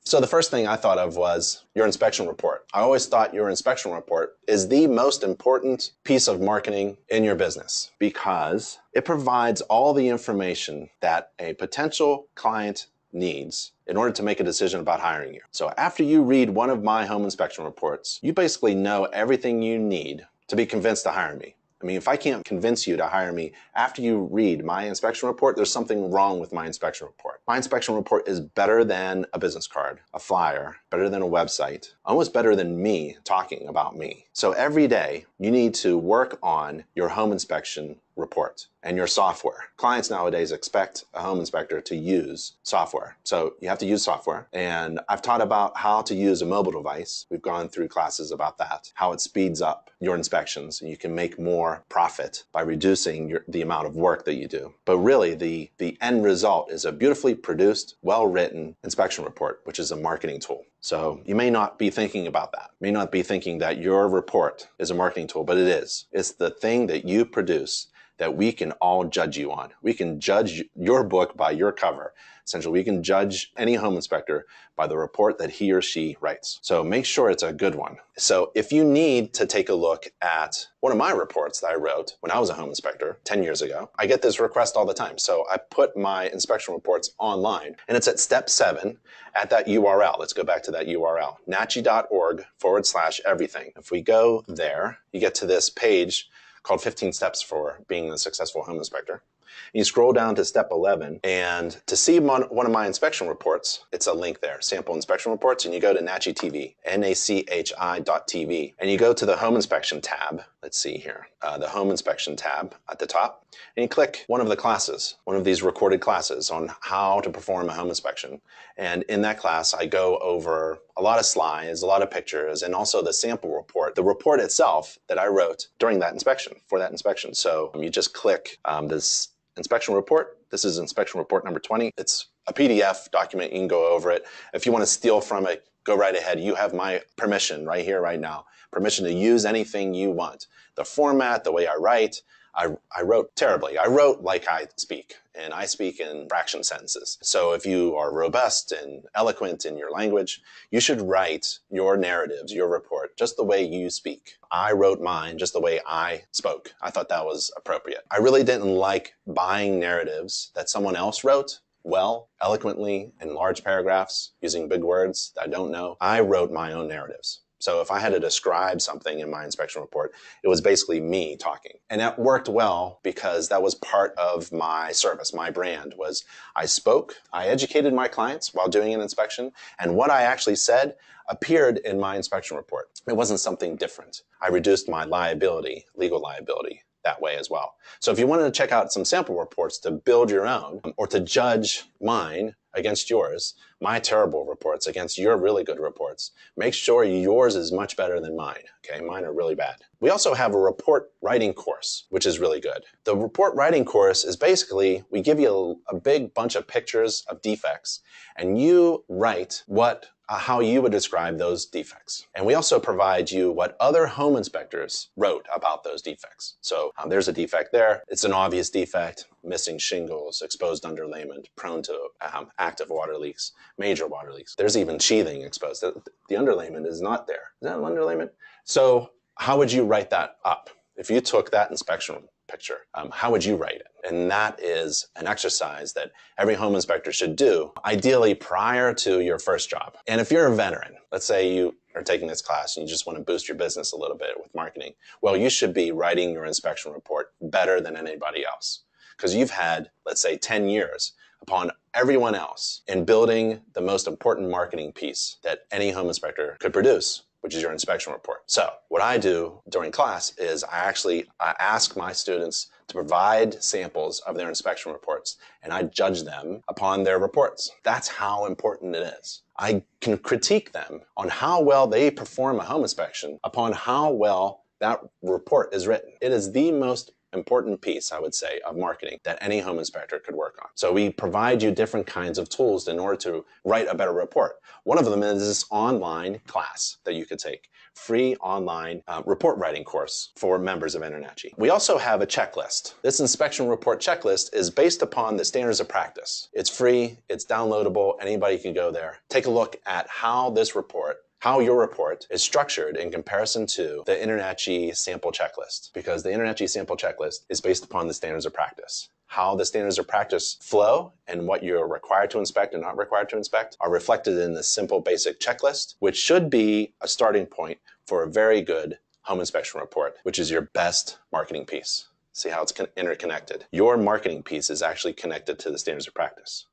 So the first thing I thought of was your inspection report. I always thought your inspection report is the most important piece of marketing in your business because it provides all the information that a potential client needs in order to make a decision about hiring you. So after you read one of my home inspection reports, you basically know everything you need to be convinced to hire me. I mean, if I can't convince you to hire me after you read my inspection report, there's something wrong with my inspection report. My inspection report is better than a business card, a flyer, better than a website, almost better than me talking about me. So every day you need to work on your home inspection report and your software. Clients nowadays expect a home inspector to use software. So you have to use software. And I've taught about how to use a mobile device. We've gone through classes about that, how it speeds up your inspections and you can make more profit by reducing the amount of work that you do. But really the end result is a beautifully produced, well-written inspection report, which is a marketing tool. So you may not be thinking about that. You may not be thinking that your report is a marketing tool, but it is. It's the thing that you produce that we can all judge you on. We can judge your book by your cover. Essentially, we can judge any home inspector by the report that he or she writes. So make sure it's a good one. So if you need to take a look at one of my reports that I wrote when I was a home inspector 10 years ago, I get this request all the time. So I put my inspection reports online and it's at step 7 at that URL. Let's go back to that URL, nachi.org/everything. If we go there, you get to this page called 15 Steps for Being a Successful Home Inspector. You scroll down to step 11, and to see one of my inspection reports, it's a link there, sample inspection reports, and you go to Nachi TV, NACHI.TV, and you go to the home inspection tab. Let's see here, the home inspection tab at the top, and you click one of the classes, one of these recorded classes on how to perform a home inspection. And in that class, I go over a lot of slides, a lot of pictures, and also the sample report, the report itself that I wrote during that inspection, for that inspection. So you just click this inspection report. This is inspection report number 20. It's a PDF document. You can go over it. If you want to steal from it, go right ahead. You have my permission right here, right now. Permission to use anything you want. The format, the way I write, I wrote terribly. I wrote like I speak, and I speak in fraction sentences. So if you are robust and eloquent in your language, you should write your narratives, your report, just the way you speak. I wrote mine just the way I spoke. I thought that was appropriate. I really didn't like buying narratives that someone else wrote well, eloquently, in large paragraphs, using big words that I don't know. I wrote my own narratives. So if I had to describe something in my inspection report, it was basically me talking. And that worked well because that was part of my service. My brand was I spoke, I educated my clients while doing an inspection, and what I actually said appeared in my inspection report. It wasn't something different. I reduced my liability, legal liability, that way as well. So if you wanted to check out some sample reports to build your own or to judge mine against yours, my terrible reports against your really good reports, make sure yours is much better than mine. Okay, mine are really bad. We also have a report writing course, which is really good. The report writing course is basically, we give you a big bunch of pictures of defects and you write how you would describe those defects. And we also provide you what other home inspectors wrote about those defects. So there's a defect there. It's an obvious defect, missing shingles, exposed underlayment, prone to active water leaks, major water leaks. There's even sheathing exposed. The underlayment is not there. Is that an underlayment? So how would you write that up? If you took that inspection picture, how would you write it? And that is an exercise that every home inspector should do, ideally prior to your first job. And if you're a veteran, let's say you are taking this class and you just want to boost your business a little bit with marketing, well, you should be writing your inspection report better than anybody else. Because you've had, let's say, 10 years upon everyone else in building the most important marketing piece that any home inspector could produce, which is your inspection report. So what I do during class is I ask my students to provide samples of their inspection reports, and I judge them upon their reports. That's how important it is. I can critique them on how well they perform a home inspection upon how well that report is written. It is the most important piece, I would say, of marketing that any home inspector could work on. So we provide you different kinds of tools in order to write a better report. One of them is this online class that you could take free online report writing course for members of InterNACHI. We also have a checklist. This inspection report checklist is based upon the standards of practice. It's free, it's downloadable, anybody can go there. Take a look at how your report is structured in comparison to the InterNACHI sample checklist, because the InterNACHI sample checklist is based upon the standards of practice. How the standards of practice flow and what you're required to inspect and not required to inspect are reflected in this simple basic checklist, which should be a starting point for a very good home inspection report, which is your best marketing piece. See how it's interconnected. Your marketing piece is actually connected to the standards of practice.